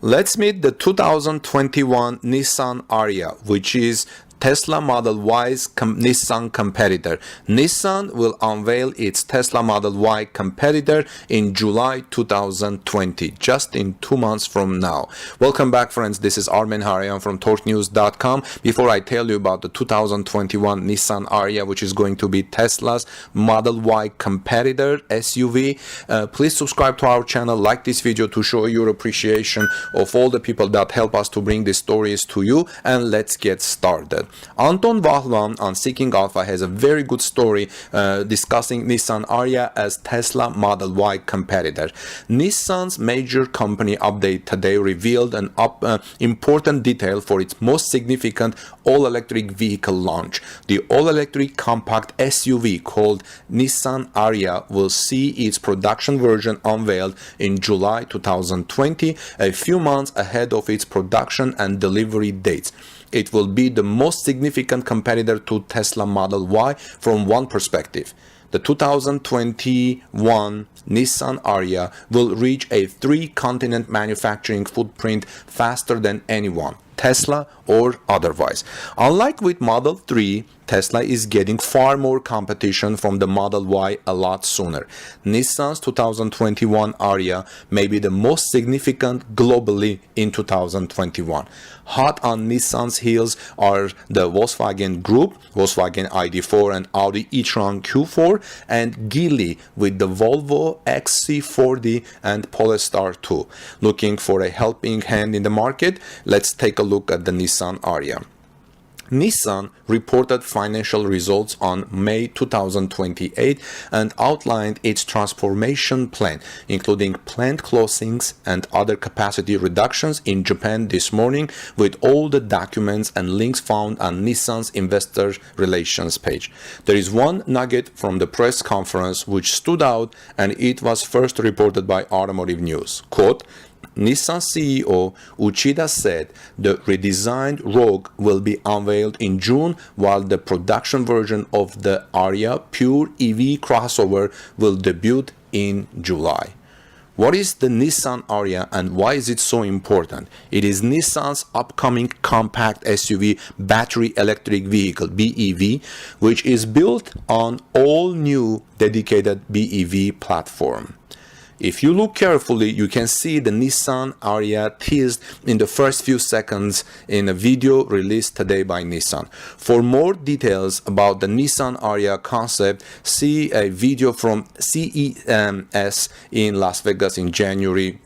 Let's meet the 2021 Nissan Ariya, which is Tesla Model Y's Nissan competitor. Nissan will unveil its Tesla Model Y competitor in July 2020, just in 2 months from now. Welcome back, friends. This is Armen Harayan from torquenews.com. Before I tell you about the 2021 Nissan Ariya, which is going to be Tesla's Model Y competitor SUV, please subscribe to our channel, like this video to show your appreciation of all the people that help us to bring these stories to you, and let's get started. Anton Vahlan on Seeking Alpha has a very good story discussing Nissan Ariya as Tesla Model Y competitor. Nissan's major company update today revealed an important detail for its most significant all-electric vehicle launch. The all-electric compact SUV called Nissan Ariya will see its production version unveiled in July 2020, a few months ahead of its production and delivery dates. It will be the most significant competitor to Tesla Model Y from one perspective. The 2021 Nissan Ariya will reach a 3-continent manufacturing footprint faster than anyone, Tesla or otherwise. Unlike with Model 3, Tesla is getting far more competition from the Model Y a lot sooner. Nissan's 2021 Ariya may be the most significant globally in 2021. Hot on Nissan's heels are the Volkswagen Group, Volkswagen ID.4 and Audi e-tron Q4, and Geely with the Volvo XC40 and Polestar 2. Looking for a helping hand in the market? Let's take a look at the Nissan Ariya. Nissan reported financial results on May 2028 and outlined its transformation plan, including plant closings and other capacity reductions in Japan this morning, with all the documents and links found on Nissan's investor relations page. There is one nugget from the press conference which stood out, and it was first reported by Automotive News. Quote, Nissan CEO Uchida said the redesigned Rogue will be unveiled in June, while the production version of the Ariya pure EV crossover will debut in July. What is the Nissan Ariya and why is it so important? It is Nissan's upcoming compact SUV battery electric vehicle BEV, which is built on all new dedicated BEV platform. If you look carefully, you can see the Nissan Ariya teased in the first few seconds in a video released today by Nissan. For more details about the Nissan Ariya concept, see a video from CES in Las Vegas in January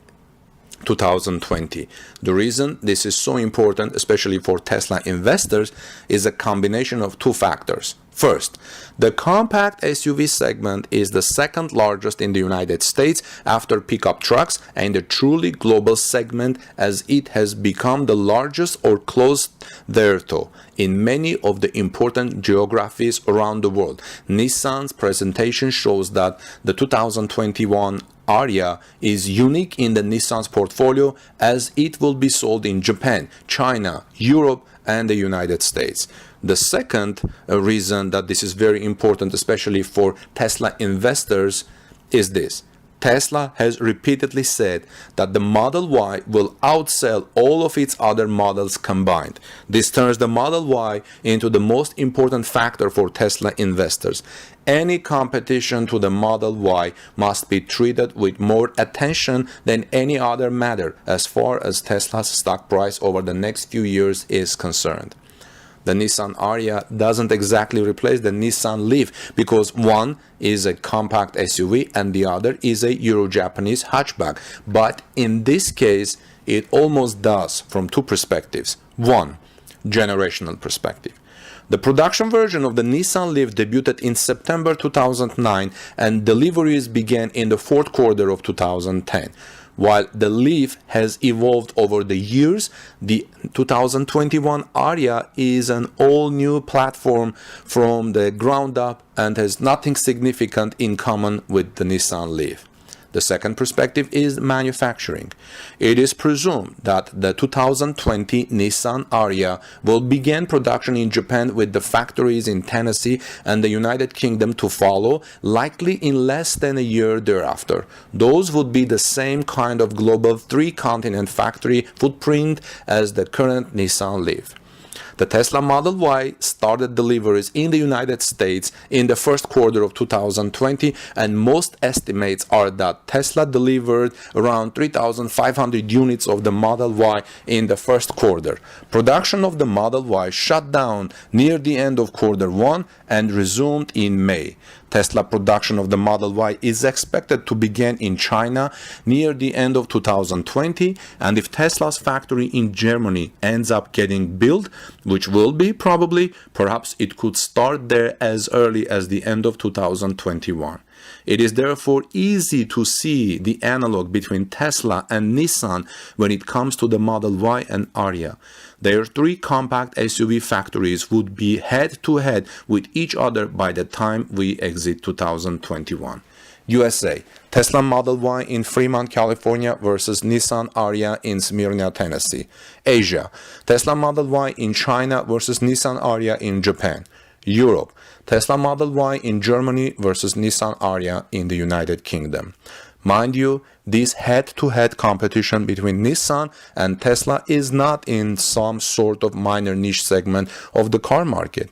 2020. The reason this is so important, especially for Tesla investors, is a combination of two factors. First, the compact SUV segment is the second largest in the United States after pickup trucks, and a truly global segment as it has become the largest or close thereto in many of the important geographies around the world. Nissan's presentation shows that the 2021 Ariya is unique in the Nissan's portfolio, as it will be sold in Japan, China, Europe, and the United States. The second reason that this is very important, especially for Tesla investors, is this. Tesla has repeatedly said that the Model Y will outsell all of its other models combined. This turns the Model Y into the most important factor for Tesla investors. Any competition to the Model Y must be treated with more attention than any other matter as far as Tesla's stock price over the next few years is concerned. The Nissan Ariya doesn't exactly replace the Nissan Leaf, because one is a compact SUV and the other is a Euro-Japanese hatchback. But in this case, it almost does from two perspectives. One, generational perspective. The production version of the Nissan Leaf debuted in September 2009 and deliveries began in the fourth quarter of 2010. While the Leaf has evolved over the years, the 2021 Ariya is an all-new platform from the ground up and has nothing significant in common with the Nissan Leaf. The second perspective is manufacturing. It is presumed that the 2020 Nissan Ariya will begin production in Japan, with the factories in Tennessee and the United Kingdom to follow, likely in less than a year thereafter. Those would be the same kind of global three-continent factory footprint as the current Nissan Leaf. The Tesla Model Y started deliveries in the United States in the first quarter of 2020, and most estimates are that Tesla delivered around 3,500 units of the Model Y in the first quarter. Production of the Model Y shut down near the end of quarter one and resumed in May. Tesla production of the Model Y is expected to begin in China near the end of 2020, and if Tesla's factory in Germany ends up getting built, which will be probably, perhaps it could start there as early as the end of 2021. It is therefore easy to see the analog between Tesla and Nissan when it comes to the Model Y and Ariya. Their three compact SUV factories would be head-to-head with each other by the time we exit 2021. USA, Tesla Model Y in Fremont, California versus Nissan Ariya in Smyrna, Tennessee. Asia, Tesla Model Y in China versus Nissan Ariya in Japan. Europe, Tesla Model Y in Germany versus Nissan Ariya in the United Kingdom. Mind you, this head-to-head competition between Nissan and Tesla is not in some sort of minor niche segment of the car market.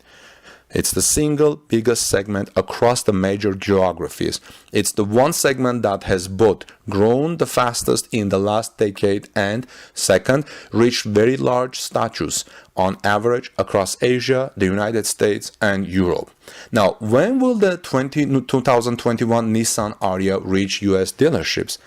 It's the single biggest segment across the major geographies. It's the one segment that has both grown the fastest in the last decade and, second, reached very large status on average across Asia, the United States, and Europe. Now, when will the 2021 Nissan Ariya reach US dealerships?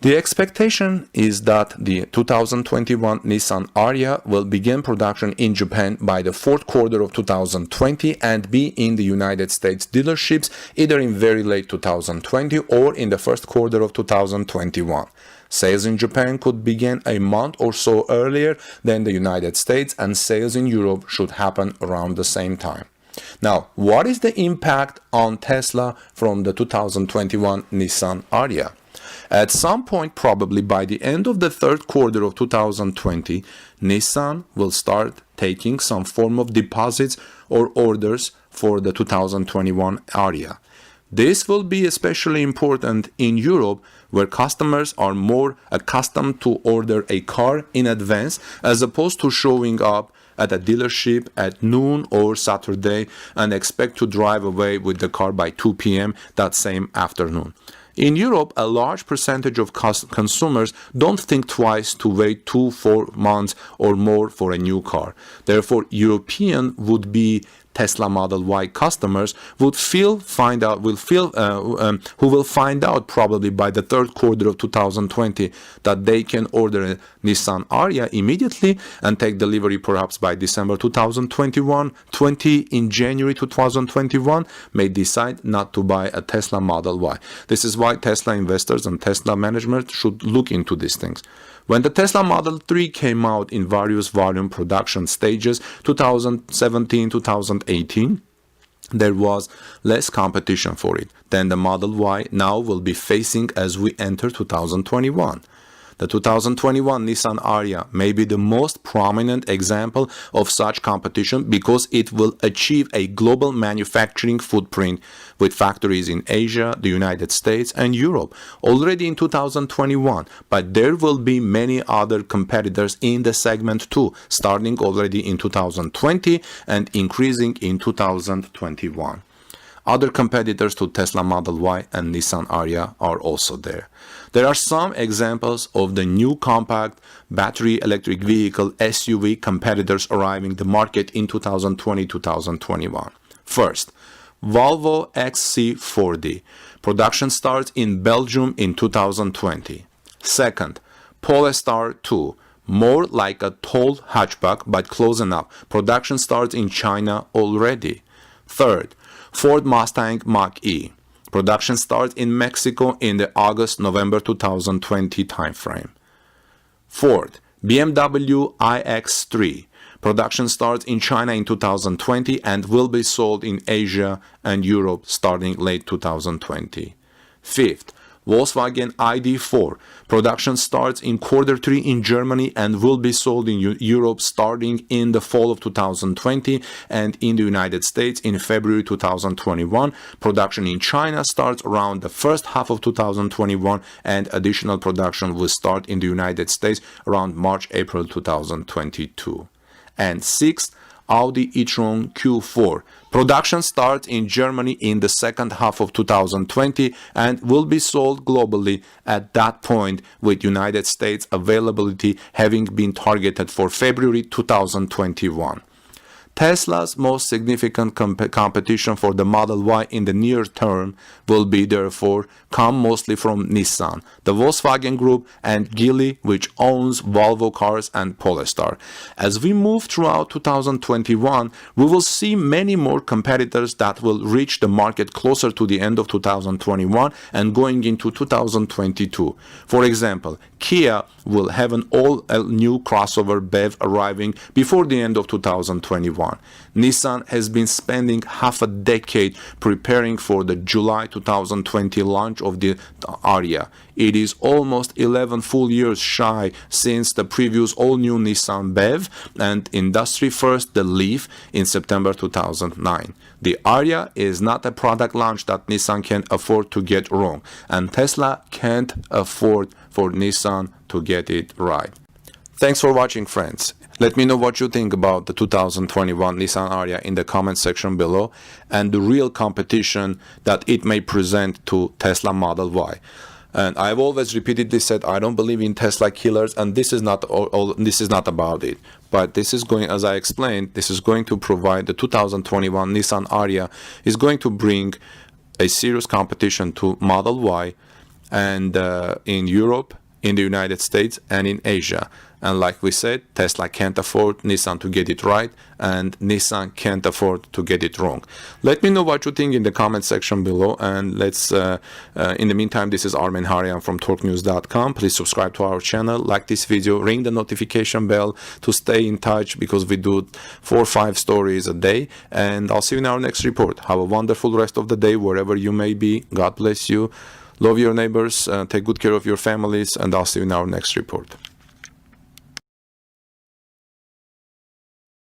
The expectation is that the 2021 Nissan Ariya will begin production in Japan by the fourth quarter of 2020 and be in the United States dealerships either in very late 2020 or in the first quarter of 2021. Sales in Japan could begin a month or so earlier than the United States, and sales in Europe should happen around the same time. Now, what is the impact on Tesla from the 2021 Nissan Ariya? At some point, probably by the end of the third quarter of 2020, Nissan will start taking some form of deposits or orders for the 2021 Ariya. This will be especially important in Europe, where customers are more accustomed to order a car in advance as opposed to showing up at a dealership at noon or Saturday and expect to drive away with the car by 2 p.m. that same afternoon. In Europe, a large percentage of consumers don't think twice to wait 2-4 months or more for a new car. Therefore, European would-be Tesla Model Y customers who will find out probably by the third quarter of 2020 that they can order a Nissan Ariya immediately and take delivery perhaps by December 2021, in January 2021 may decide not to buy a Tesla Model Y. This is why Tesla investors and Tesla management should look into these things. When the Tesla Model 3 came out in various volume production stages, 2017, 2018, there was less competition for it than the Model Y now will be facing as we enter 2021. The 2021 Nissan Ariya may be the most prominent example of such competition because it will achieve a global manufacturing footprint with factories in Asia, the United States, and Europe already in 2021. But there will be many other competitors in the segment too, starting already in 2020 and increasing in 2021. Other competitors to Tesla Model Y and Nissan Ariya are also there. There are some examples of the new compact battery electric vehicle SUV competitors arriving the market in 2020-2021. First, Volvo XC40. Production starts in Belgium in 2020. Second, Polestar 2. More like a tall hatchback, but close enough. Production starts in China already. Third, Ford Mustang Mach-E. Production starts in Mexico in the August-November 2020 timeframe. Fourth, BMW iX3. Production starts in China in 2020 and will be sold in Asia and Europe starting late 2020. Fifth, Volkswagen ID.4. Production starts in Q3 in Germany and will be sold in Europe starting in the fall of 2020 and in the United States in February 2021. Production in China starts around the first half of 2021 and additional production will start in the United States around March-April 2022. And sixth, Audi e-tron Q4. Production starts in Germany in the second half of 2020 and will be sold globally at that point, with United States availability having been targeted for February 2021. Tesla's most significant competition for the Model Y in the near term will be therefore come mostly from Nissan, the Volkswagen Group, and Geely, which owns Volvo Cars and Polestar. As we move throughout 2021, we will see many more competitors that will reach the market closer to the end of 2021 and going into 2022. For example, Kia will have an all-new crossover BEV arriving before the end of 2021. Nissan has been spending half a decade preparing for the July 2020 launch of the Ariya. It is almost 11 full years shy since the previous all-new Nissan BEV and industry first the Leaf in September 2009. The Ariya is not a product launch that Nissan can afford to get wrong, and Tesla can't afford for Nissan to get it right. Thanks for watching, friends. Let me know what you think about the 2021 Nissan Ariya in the comment section below and the real competition that it may present to Tesla Model Y. And I've always repeatedly said I don't believe in Tesla killers, and this is not about it. But this is going, as I explained, this is going to provide the 2021 Nissan Ariya is going to bring a serious competition to Model Y and in Europe, in the United States, and in Asia. And like we said, Tesla can't afford Nissan to get it right, and Nissan can't afford to get it wrong. Let me know what you think in the comment section below, and let's in the meantime, this is Armen Harian from torquenews.com. Please subscribe to our channel, like this video, ring the notification bell to stay in touch, because we do 4 or 5 stories a day. And I'll see you in our next report. Have a wonderful rest of the day wherever you may be. God bless you. Love your neighbors, take good care of your families, and I'll see you in our next report.